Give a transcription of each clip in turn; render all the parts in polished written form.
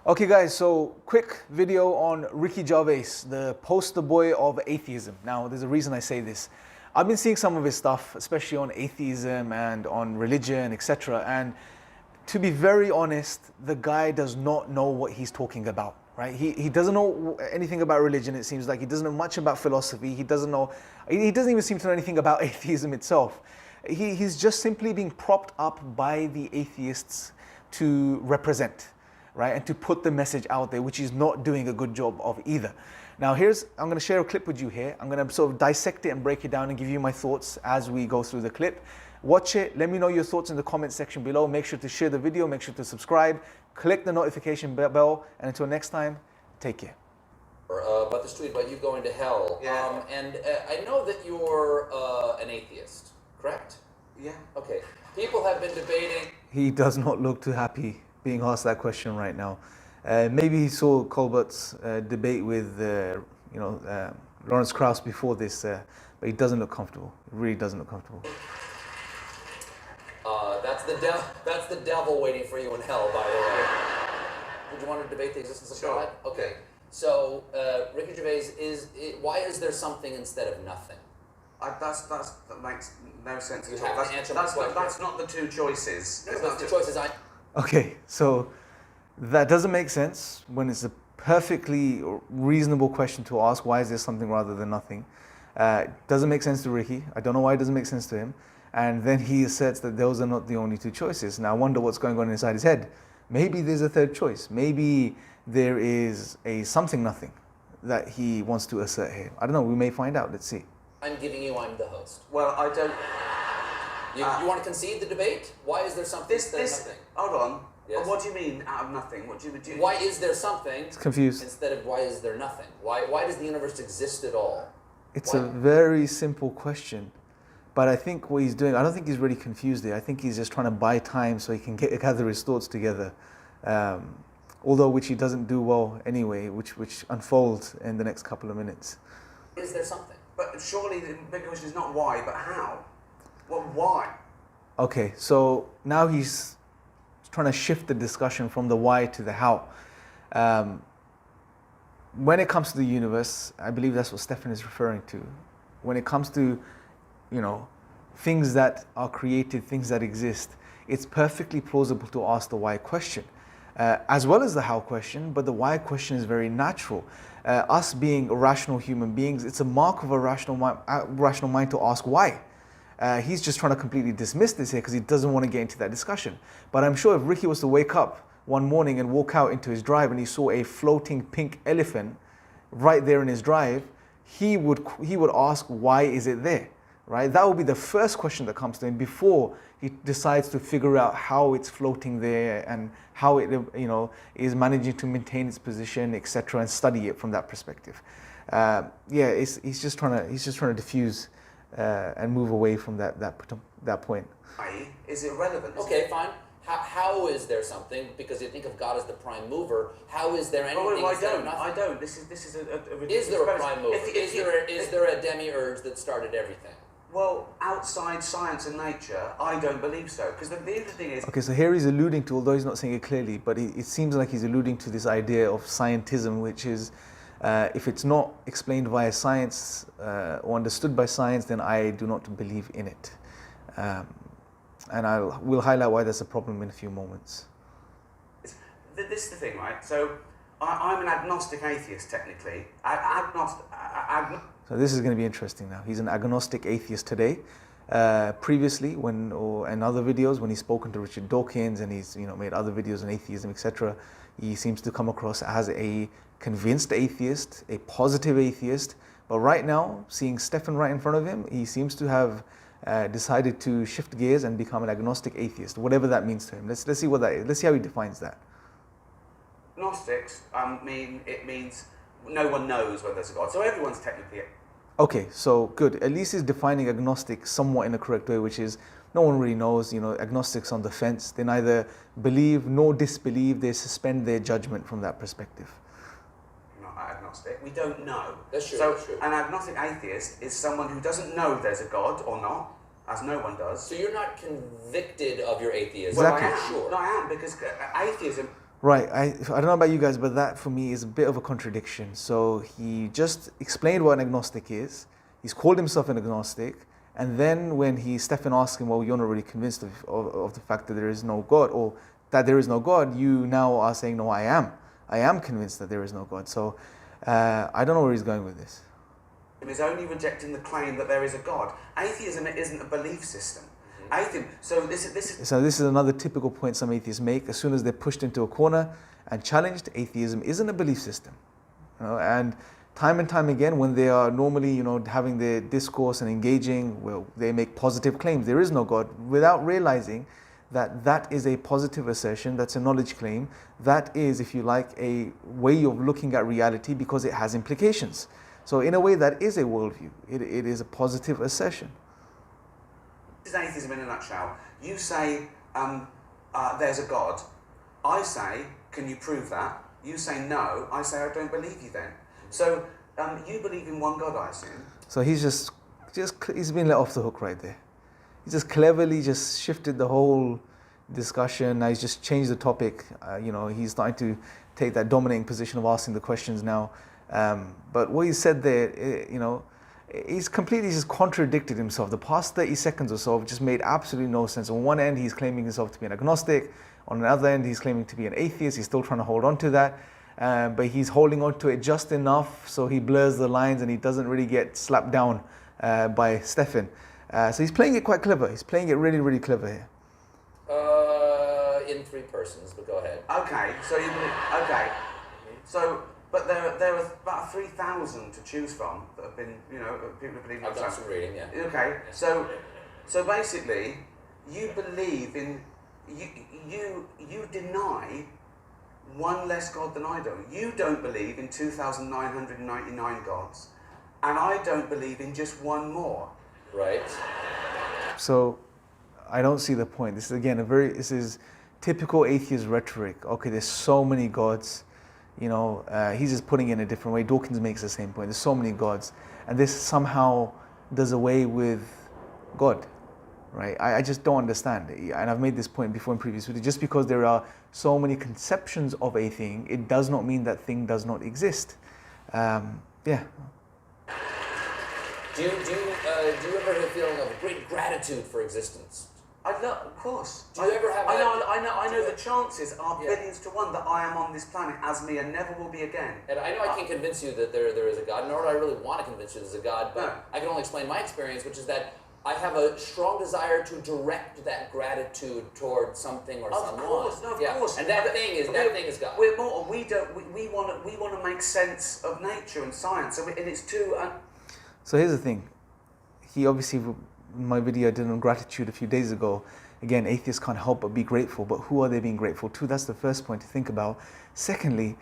Okay guys, so quick video on Ricky Gervais, the poster boy of atheism. Now there's a reason I say this. I've been seeing some of his stuff, especially on atheism and on religion, etc. And to be very honest, the guy does not know what he's talking about, right? He doesn't know anything about religion, it seems like. He doesn't know much about philosophy. He doesn't even seem to know anything about atheism itself. He's just simply being propped up by the atheists to represent, right? And to put the message out there, which he's not doing a good job of either. Now I'm going to share a clip with you here. I'm going to sort of dissect it and break it down and give you my thoughts as we go through the clip. Watch it, let me know your thoughts in the comment section below. Make sure to share the video, make sure to subscribe, click the notification bell, and until next time, take care. About this tweet about you going to hell. Yeah. I know that you're an atheist, correct? Yeah. Okay. People have been debating. He does not look too happy being asked that question right now. Maybe he saw Colbert's debate with Lawrence Krauss before this, but he doesn't look comfortable. He really doesn't look comfortable. That's the devil waiting for you in hell, by the way. Would you want to debate the existence of God? Okay. So Ricky Gervais why is there something instead of nothing? That makes no sense You at all. have to answer my question. That's not the two choices. No, that's the choices Okay, so that doesn't make sense when it's a perfectly reasonable question to ask. Why is there something rather than nothing? Doesn't make sense to Ricky. I don't know why it doesn't make sense to him. And then he asserts that those are not the only two choices. Now I wonder what's going on inside his head. Maybe there's a third choice. Maybe there is a something nothing that he wants to assert here. I don't know, we may find out. Let's see. I'm the host. Well, I don't... You want to concede the debate? Why is there something instead of nothing? Hold on. Yes. What do you mean out of nothing? What do you Why is there something confused. instead of why is there nothing? Why does the universe exist at all? It's a very simple question. But I think what he's doing, I don't think he's really confused there. I think he's just trying to buy time so he can gather his thoughts together. Although which he doesn't do well anyway, which unfolds in the next couple of minutes. Is there something? But surely the big question is not why, but how? Well, why? Okay, so now he's trying to shift the discussion from the why to the how. When it comes to the universe, I believe that's what Stefan is referring to. When it comes to, things that are created, things that exist, it's perfectly plausible to ask the why question, as well as the how question, but the why question is very natural. Us being rational human beings, it's a mark of a rational mind to ask why. He's just trying to completely dismiss this here because he doesn't want to get into that discussion. But I'm sure if Ricky was to wake up one morning and walk out into his drive and he saw a floating pink elephant right there in his drive, he would ask, why is it there? Right? That would be the first question that comes to him before he decides to figure out how it's floating there and how it is managing to maintain its position, etc., and study it from that perspective. He's just trying to diffuse and move away from that point. Why is it relevant? Okay, fine. How is there something? Because you think of God as the prime mover. How is there anything instead of nothing? I don't. This is a Is ridiculous there a premise. prime mover? Is there a demiurge that started everything? Well, outside science and nature, I don't believe so. Because the other thing is... Okay, so here he's alluding to, although he's not saying it clearly, but it seems like he's alluding to this idea of scientism, which is, if it's not explained via science or understood by science, then I do not believe in it. And we'll highlight why there's a problem in a few moments. This is the thing, right? So, I'm an agnostic atheist, technically. So this is going to be interesting now. He's an agnostic atheist today. Previously, in other videos, when he's spoken to Richard Dawkins and he's made other videos on atheism, etc., he seems to come across as a convinced atheist, a positive atheist. But right now, seeing Stefan right in front of him, he seems to have decided to shift gears and become an agnostic atheist, whatever that means to him. Let's see what that is. Let's see how he defines that. Agnostics means no one knows whether there's a God. So everyone's technically... Okay, so good. At least he's defining agnostic somewhat in a correct way, which is no one really knows. Agnostics on the fence. They neither believe nor disbelieve. They suspend their judgment from that perspective. Not agnostic. We don't know. That's true. So that's true. an agnostic atheist is someone who doesn't know there's a God or not, as no one does. So you're not convicted of your atheism? Exactly. Well, I am. Sure. No, I am, because atheism... Right. I don't know about you guys, but that for me is a bit of a contradiction. So he just explained what an agnostic is. He's called himself an agnostic. And then when Stephen asked him, well, you're not really convinced of the fact that there is no God, or that there is no God, you now are saying, no, I am. I am convinced that there is no God. So I don't know where he's going with this. Is only rejecting the claim that there is a God. Atheism isn't a belief system. Atheism. So this is another typical point some atheists make. As soon as they're pushed into a corner and challenged, atheism isn't a belief system. And time and time again, when they are normally, having their discourse and engaging, well, they make positive claims. There is no God, without realizing that that is a positive assertion. That's a knowledge claim. That is, if you like, a way of looking at reality because it has implications. So in a way, that is a worldview. It is a positive assertion. This is atheism in a nutshell. You say there's a God. I say, can you prove that? You say no. I say, I don't believe you then. So you believe in one God, I assume. So he's been let off the hook right there. He just cleverly just shifted the whole discussion. Now he's just changed the topic. He's starting to take that dominating position of asking the questions now. But what he said there, he's completely just contradicted himself. The past 30 seconds or so have just made absolutely no sense. On one end, he's claiming himself to be an agnostic. On the other end, he's claiming to be an atheist. He's still trying to hold on to that. But he's holding on to it just enough so he blurs the lines and he doesn't really get slapped down by Stephen. So he's playing it quite clever. He's playing it really, really clever here. In three persons, but go ahead. Okay, so but there are about 3,000 to choose from that have been, people who believe in. I've done some reading, yeah. Okay, so basically, you believe in you deny one less God than I do. You don't believe in 2,999 gods, and I don't believe in just one more. Right. So I don't see the point. This is again this is typical atheist rhetoric. Okay, there's so many gods. He's just putting it in a different way. Dawkins makes the same point. There's so many gods, and this somehow does away with God, right? I just don't understand it. And I've made this point before in previous videos. Just because there are so many conceptions of a thing, it does not mean that thing does not exist. Yeah. Do you ever have a feeling of great gratitude for existence? Of course. Do you ever have? I know the chances are billions to one that I am on this planet as me and never will be again. And I know I can't convince you that there is a God, nor do I really want to convince you there's a God, but No. I can only explain my experience, which is that I have a strong desire to direct that gratitude toward something or someone. Of course. And that thing is God. We're mortal. We want to make sense of nature and science, and it's too. So here's the thing. He obviously, in my video I did on gratitude a few days ago, again, atheists can't help but be grateful, but who are they being grateful to? That's the first point to think about. Secondly,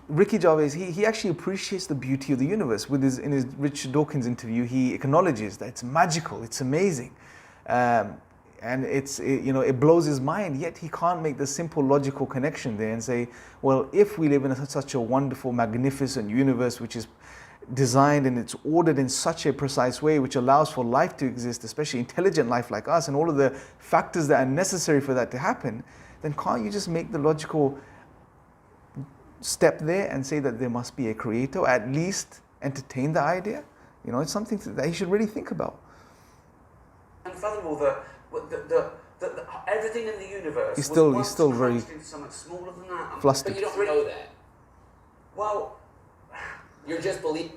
Ricky Gervais, he actually appreciates the beauty of the universe. In his Richard Dawkins interview, he acknowledges that it's magical, it's amazing. And it blows his mind, yet he can't make the simple logical connection there and say, well, if we live in such a wonderful, magnificent universe, which is designed and it's ordered in such a precise way, which allows for life to exist, especially intelligent life like us, and all of the factors that are necessary for that to happen, then can't you just make the logical step there and say that there must be a creator, or at least entertain the idea? It's something that he should really think about. And furthermore, the everything in the universe he's still very into something smaller than that. flustered. But you don't know that. Well, you're just believing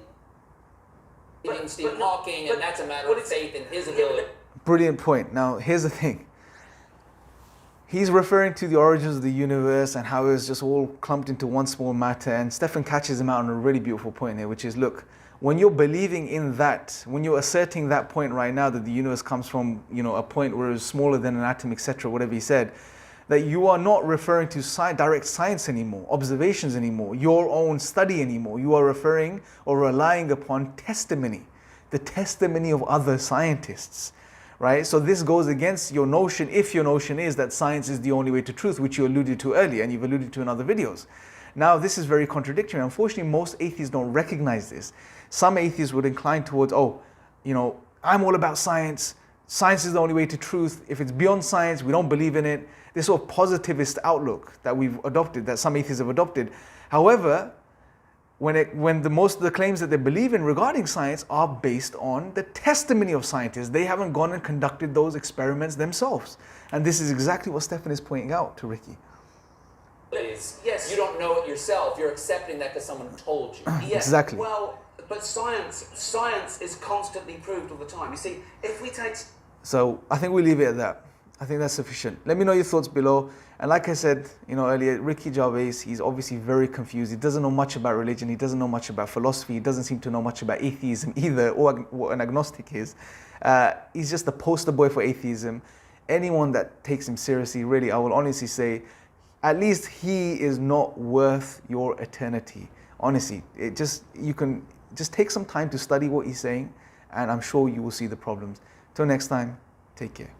Stephen Hawking, and that's a matter of faith in his Yeah, ability. Brilliant point. Now, here's the thing. He's referring to the origins of the universe and how it was just all clumped into one small matter. And Stephen catches him out on a really beautiful point here, which is, look, when you're believing in that, when you're asserting that point right now, that the universe comes from, a point where it's smaller than an atom, etc., whatever he said, that you are not referring to direct science anymore, observations anymore, your own study anymore. You are referring or relying upon testimony, the testimony of other scientists, right? So this goes against your notion, if your notion is that science is the only way to truth, which you alluded to earlier and you've alluded to in other videos. Now, this is very contradictory. Unfortunately, most atheists don't recognize this. Some atheists would incline towards, I'm all about science, science is the only way to truth. If it's beyond science, we don't believe in it. This sort of positivist outlook that we've adopted, that some atheists have adopted. However, when most of the claims that they believe in regarding science are based on the testimony of scientists, they haven't gone and conducted those experiments themselves. And this is exactly what Stefan is pointing out to Ricky. Yes. You don't know it yourself. You're accepting that because someone told you. Yeah, Exactly. Well, but science is constantly proved all the time. You see, if we take... So I think we leave it at that. I think that's sufficient. Let me know your thoughts below. And like I said, earlier, Ricky Gervais, he's obviously very confused. He doesn't know much about religion. He doesn't know much about philosophy. He doesn't seem to know much about atheism either, or what an agnostic is. He's just the poster boy for atheism. Anyone that takes him seriously, really, I will honestly say, at least he is not worth your eternity. Honestly, you can just take some time to study what he's saying, and I'm sure you will see the problems. Till next time, take care.